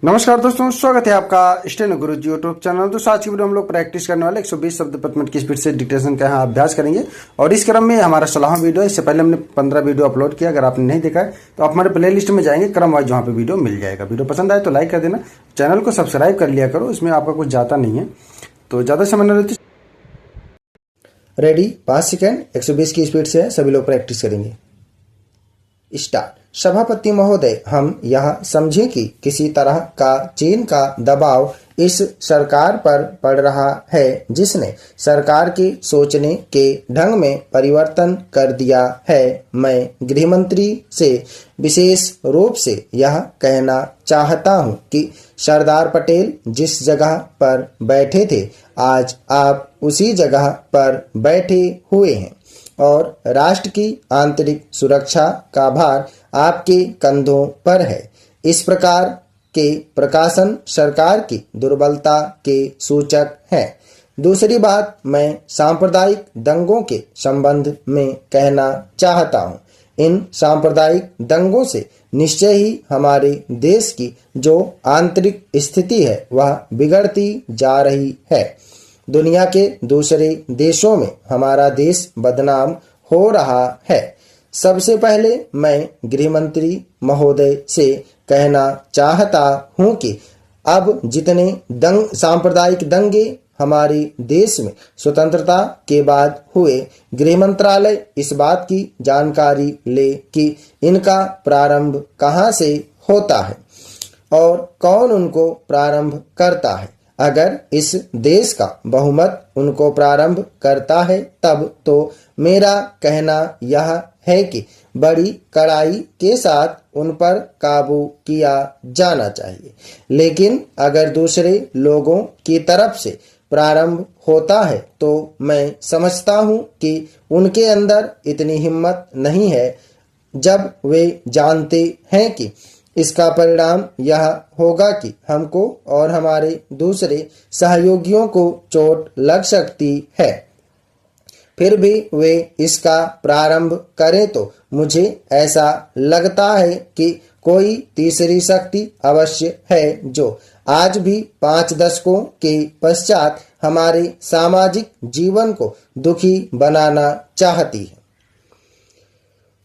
नमस्कार दोस्तों, स्वागत है आपका स्टेनो गुरुजी यूट्यूब चैनल। दोस्तों आज की वीडियो हम लोग प्रैक्टिस करने वाले 120 शब्द प्रति मिनट की स्पीड से डिक्टेशन का यहाँ अभ्यास करेंगे और इस क्रम में हमारा 16वां वीडियो है। इससे पहले हमने 15 वीडियो अपलोड किया। अगर आपने नहीं देखा है तो आप हमारे प्लेलिस्ट में जाएंगे, क्रम वाइज वहाँ पे वीडियो मिल जाएगा। वीडियो पसंद आए तो लाइक कर देना, चैनल को सब्सक्राइब कर लिया करो, इसमें आपका कुछ जाता नहीं है तो ज़्यादा समय न लेते। रेडी, 5 सेकेंड, 120 की स्पीड से सभी लोग प्रैक्टिस करेंगे। स्टार्ट। सभापति महोदय, हम यह समझें कि किसी तरह का चीन का दबाव इस सरकार पर पड़ रहा है जिसने सरकार के सोचने के ढंग में परिवर्तन कर दिया है। मैं गृहमंत्री से विशेष रूप से यह कहना चाहता हूं कि सरदार पटेल जिस जगह पर बैठे थे आज आप उसी जगह पर बैठे हुए हैं और राष्ट्र की आंतरिक सुरक्षा का भार आपके कंधों पर है। इस प्रकार के प्रकाशन सरकार की दुर्बलता के सूचक हैं। दूसरी बात मैं सांप्रदायिक दंगों के संबंध में कहना चाहता हूं। इन सांप्रदायिक दंगों से निश्चय ही हमारे देश की जो आंतरिक स्थिति है वह बिगड़ती जा रही है। दुनिया के दूसरे देशों में हमारा देश बदनाम हो रहा है। सबसे पहले मैं गृहमंत्री महोदय से कहना चाहता हूं कि अब जितने सांप्रदायिक दंगे हमारे देश में स्वतंत्रता के बाद हुए, गृह मंत्रालय इस बात की जानकारी ले कि इनका प्रारंभ कहां से होता है और कौन उनको प्रारंभ करता है। अगर इस देश का बहुमत उनको प्रारंभ करता है तब तो मेरा कहना यह है कि बड़ी कड़ाई के साथ उन पर काबू किया जाना चाहिए। लेकिन अगर दूसरे लोगों की तरफ से प्रारंभ होता है तो मैं समझता हूं कि उनके अंदर इतनी हिम्मत नहीं है, जब वे जानते हैं कि इसका परिणाम यह होगा कि हमको और हमारे दूसरे सहयोगियों को चोट लग सकती है, फिर भी वे इसका प्रारंभ करें तो मुझे ऐसा लगता है कि कोई तीसरी शक्ति अवश्य है जो आज भी 5 दशकों के पश्चात हमारे सामाजिक जीवन को दुखी बनाना चाहती है।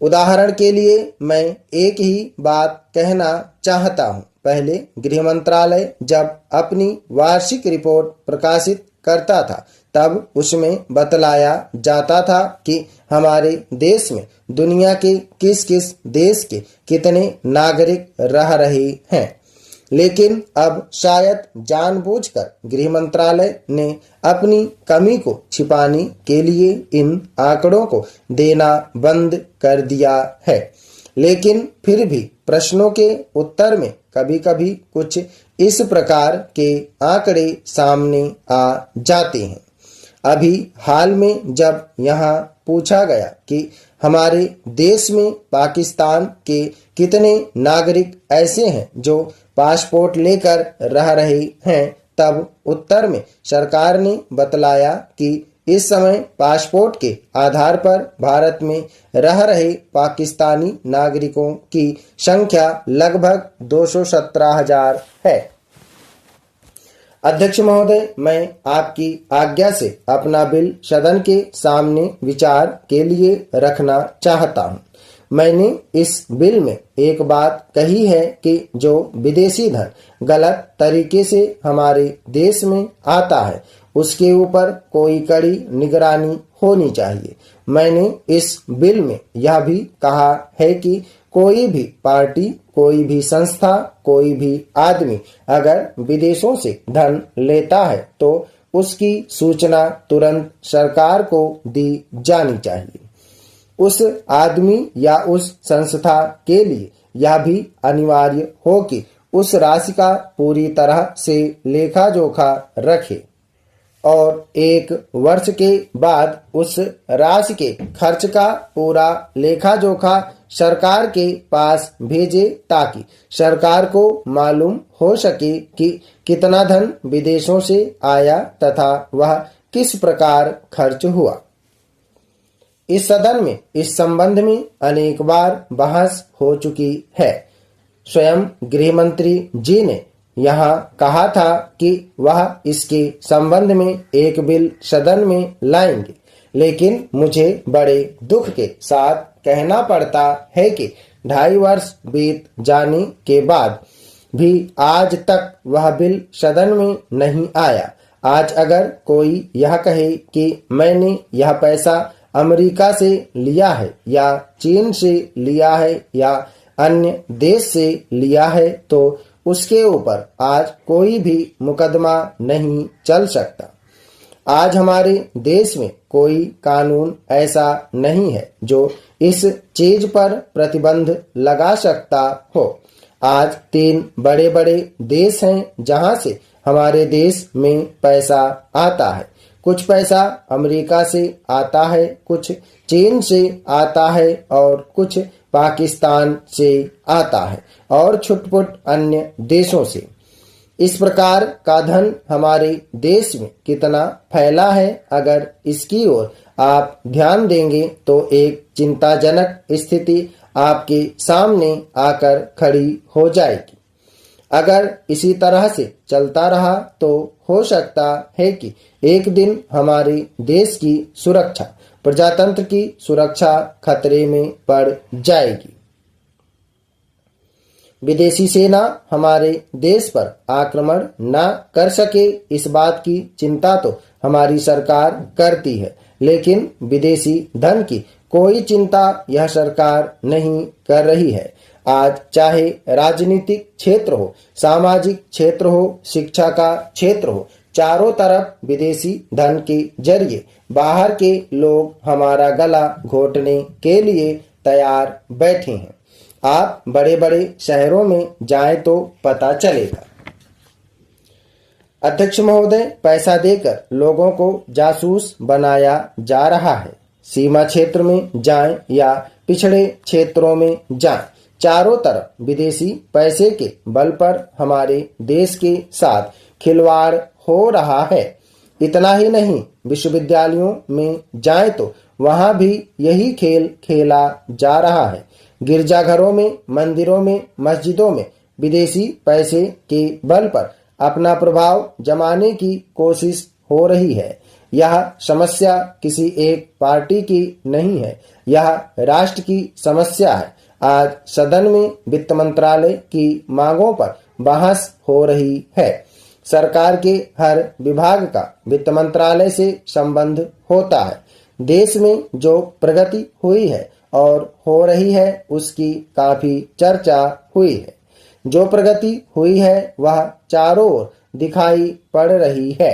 उदाहरण के लिए मैं एक ही बात कहना चाहता हूं। पहले गृह मंत्रालय जब अपनी वार्षिक रिपोर्ट प्रकाशित करता था तब उसमें बतलाया जाता था कि हमारे देश में दुनिया के किस किस देश के कितने नागरिक रह रहे हैं। लेकिन अब शायद जानबूझकर गृह मंत्रालय ने अपनी कमी को छिपाने के लिए इन आंकड़ों को देना बंद कर दिया है। लेकिन फिर भी प्रश्नों के उत्तर में कभी-कभी कुछ इस प्रकार के आंकड़े सामने आ जाते हैं। अभी हाल में जब यहाँ पूछा गया कि हमारे देश में पाकिस्तान के कितने नागरिक ऐसे हैं जो पासपोर्ट लेकर रह रहे हैं, तब उत्तर में सरकार ने बतलाया कि इस समय पासपोर्ट के आधार पर भारत में रह रहे पाकिस्तानी नागरिकों की संख्या लगभग 217,000 है। अध्यक्ष महोदय, मैं आपकी आज्ञा से अपना बिल सदन के सामने विचार के लिए रखना चाहता हूं। मैंने इस बिल में एक बात कही है कि जो विदेशी धन गलत तरीके से हमारे देश में आता है उसके ऊपर कोई कड़ी निगरानी होनी चाहिए। मैंने इस बिल में यह भी कहा है कि कोई भी पार्टी, कोई भी संस्था, कोई भी आदमी अगर विदेशों से धन लेता है तो उसकी सूचना तुरंत सरकार को दी जानी चाहिए। उस आदमी या उस संस्था के लिए यह भी अनिवार्य हो कि उस राशि का पूरी तरह से लेखा जोखा रखे और 1 वर्ष के बाद उस राशि के खर्च का पूरा लेखा जोखा सरकार के पास भेजे ताकि सरकार को मालूम हो सके कि कितना धन विदेशों से आया तथा वह किस प्रकार खर्च हुआ। इस सदन में इस संबंध में अनेक बार बहस हो चुकी है। स्वयं गृह मंत्री जी ने यहाँ कहा था कि वह इसके संबंध में एक बिल सदन में लाएंगे, लेकिन मुझे बड़े दुख के साथ कहना पड़ता है कि 2.5 वर्ष बीत जाने के बाद भी आज तक वह बिल सदन में नहीं आया। आज अगर कोई यह कहे कि मैंने यह पैसा अमेरिका से लिया है या चीन से लिया है या अन्य देश से लिया है, तो उसके ऊपर आज कोई भी मुकदमा नहीं चल सकता। आज हमारे देश में कोई कानून ऐसा नहीं है जो इस चीज पर प्रतिबंध लगा सकता हो। आज 3 बड़े बड़े देश हैं जहां से हमारे देश में पैसा आता है। कुछ पैसा अमेरिका से आता है, कुछ चीन से आता है और कुछ पाकिस्तान से आता है और छुटपुट अन्य देशों से। इस प्रकार का धन हमारे देश में कितना फैला है, अगर इसकी ओर आप ध्यान देंगे तो एक चिंताजनक स्थिति आपके सामने आकर खड़ी हो जाएगी। अगर इसी तरह से चलता रहा तो हो सकता है कि एक दिन हमारे देश की सुरक्षा, प्रजातंत्र की सुरक्षा खतरे में पड़ जाएगी। विदेशी सेना हमारे देश पर आक्रमण न कर सके, इस बात की चिंता तो हमारी सरकार करती है, लेकिन विदेशी धन की कोई चिंता यह सरकार नहीं कर रही है। आज चाहे राजनीतिक क्षेत्र हो, सामाजिक क्षेत्र हो, शिक्षा का क्षेत्र हो, चारों तरफ विदेशी धन के जरिए बाहर के लोग हमारा गला घोटने के लिए तैयार बैठे हैं। आप बड़े बड़े शहरों में जाएं तो पता चलेगा। अध्यक्ष महोदय, पैसा देकर लोगों को जासूस बनाया जा रहा है। सीमा क्षेत्र में जाएं या पिछड़े क्षेत्रों में जाएं, चारों तरफ विदेशी पैसे के बल पर हमारे देश के साथ खिलवाड़ हो रहा है। इतना ही नहीं, विश्वविद्यालयों में जाएं तो वहां भी यही खेल खेला जा रहा है। गिरजाघरों में, मंदिरों में, मस्जिदों में विदेशी पैसे के बल पर अपना प्रभाव जमाने की कोशिश हो रही है। यह समस्या किसी एक पार्टी की नहीं है, यह राष्ट्र की समस्या है। आज सदन में वित्त मंत्रालय की मांगों पर बहस हो रही है। सरकार के हर विभाग का वित्त मंत्रालय से संबंध होता है। देश में जो प्रगति हुई है और हो रही है उसकी काफी चर्चा हुई है। जो प्रगति हुई है वह चारों ओर दिखाई पड़ रही है।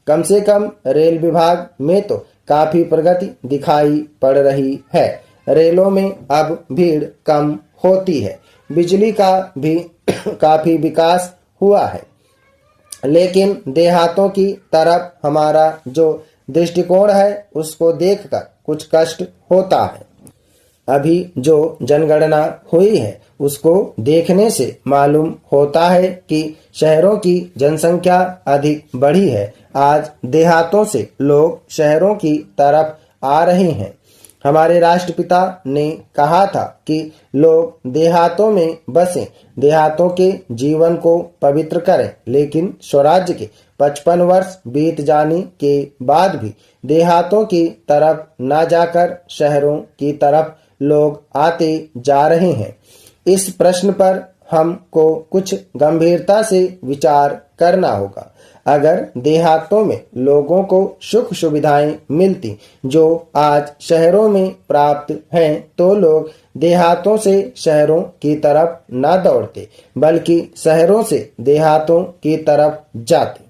कम से कम रेल विभाग में तो काफी प्रगति दिखाई पड़ रही है। रेलों में अब भीड़ कम होती है। बिजली का भी काफी विकास हुआ है, लेकिन देहातों की तरफ हमारा जो दृष्टिकोण है उसको देखकर कुछ कष्ट होता है। अभी जो जनगणना हुई है उसको देखने से मालूम होता है कि शहरों की जनसंख्या अधिक बढ़ी है। आज देहातों से लोग शहरों की तरफ आ रहे हैं। हमारे राष्ट्रपिता ने कहा था कि लोग देहातों में बसें, देहातों के जीवन को पवित्र करें, लेकिन स्वराज्य के 55 वर्ष बीत जाने के बाद भी देहातों की तरफ न जाकर शहरों की तरफ लोग आते जा रहे हैं। इस प्रश्न पर हमको कुछ गंभीरता से विचार करना होगा। अगर देहातों में लोगों को सुख सुविधाएं मिलती जो आज शहरों में प्राप्त हैं, तो लोग देहातों से शहरों की तरफ न दौड़ते, बल्कि शहरों से देहातों की तरफ जाते।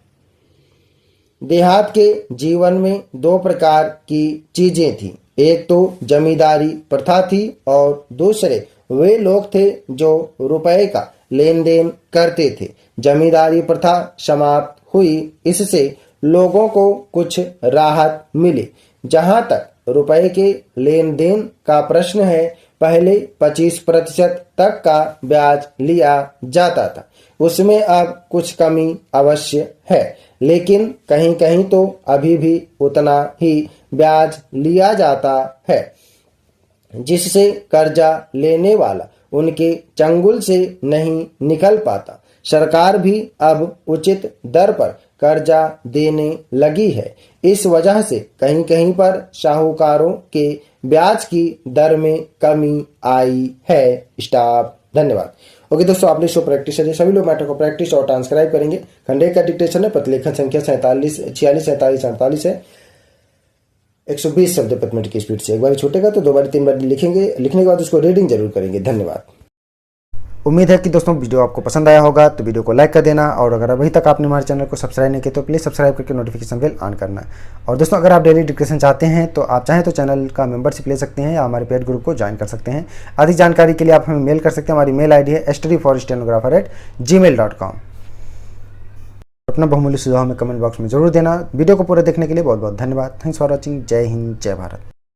देहात के जीवन में 2 प्रकार की चीजें थी। एक तो जमींदारी प्रथा थी और दूसरे वे लोग थे जो रुपए का लेन देन करते थे। जमींदारी प्रथा समाप्त हुई, इससे लोगों को कुछ राहत मिली। जहां तक रुपए के लेन देन का प्रश्न है, पहले 25% तक का ब्याज लिया जाता था, उसमें अब कुछ कमी अवश्य है, लेकिन कहीं कहीं तो अभी भी उतना ही ब्याज लिया जाता है, जिससे कर्जा लेने वाला उनके चंगुल से नहीं निकल पाता। सरकार भी अब उचित दर पर कर्जा देने लगी है। इस वजह से कहीं कहीं पर साहूकारों के ब्याज की दर में कमी आई है। स्टॉप। धन्यवाद। ओके दोस्तों, आपने शो प्रैक्टिस है, सभी लोग मैटर को प्रैक्टिस और ट्रांसक्राइब करेंगे। खंड एक का डिक्टेशन है, प्रतिलेखन संख्या 46 है। 120 शब्द प्रति मिनट की स्पीड से। एक बार छूटेगा तो 2 बार 3 बार लिखेंगे। लिखने के बाद उसको रीडिंग जरूर करेंगे। धन्यवाद। उम्मीद है कि दोस्तों वीडियो आपको पसंद आया होगा, तो वीडियो को लाइक कर देना, और अगर अभी तक आपने हमारे चैनल को सब्सक्राइब नहीं किया तो प्लीज़ सब्सक्राइब करके नोटिफिकेशन बेल ऑन करना। और दोस्तों, अगर आप डेली डिक्टेशन चाहते हैं तो आप चाहें तो चैनल का मेंबरशिप ले सकते हैं या हमारे पेड ग्रुप को ज्वाइन कर सकते हैं। अधिक जानकारी के लिए आप हमें मेल कर सकते हैं। हमारी मेल ID है studyforstenographer@gmail.com। अपना बहुमूल्य सुझाव हमें कमेंट बॉक्स में जरूर देना। वीडियो को पूरा देखने के लिए बहुत बहुत धन्यवाद। Thanks for watching. जय हिंद, जय भारत।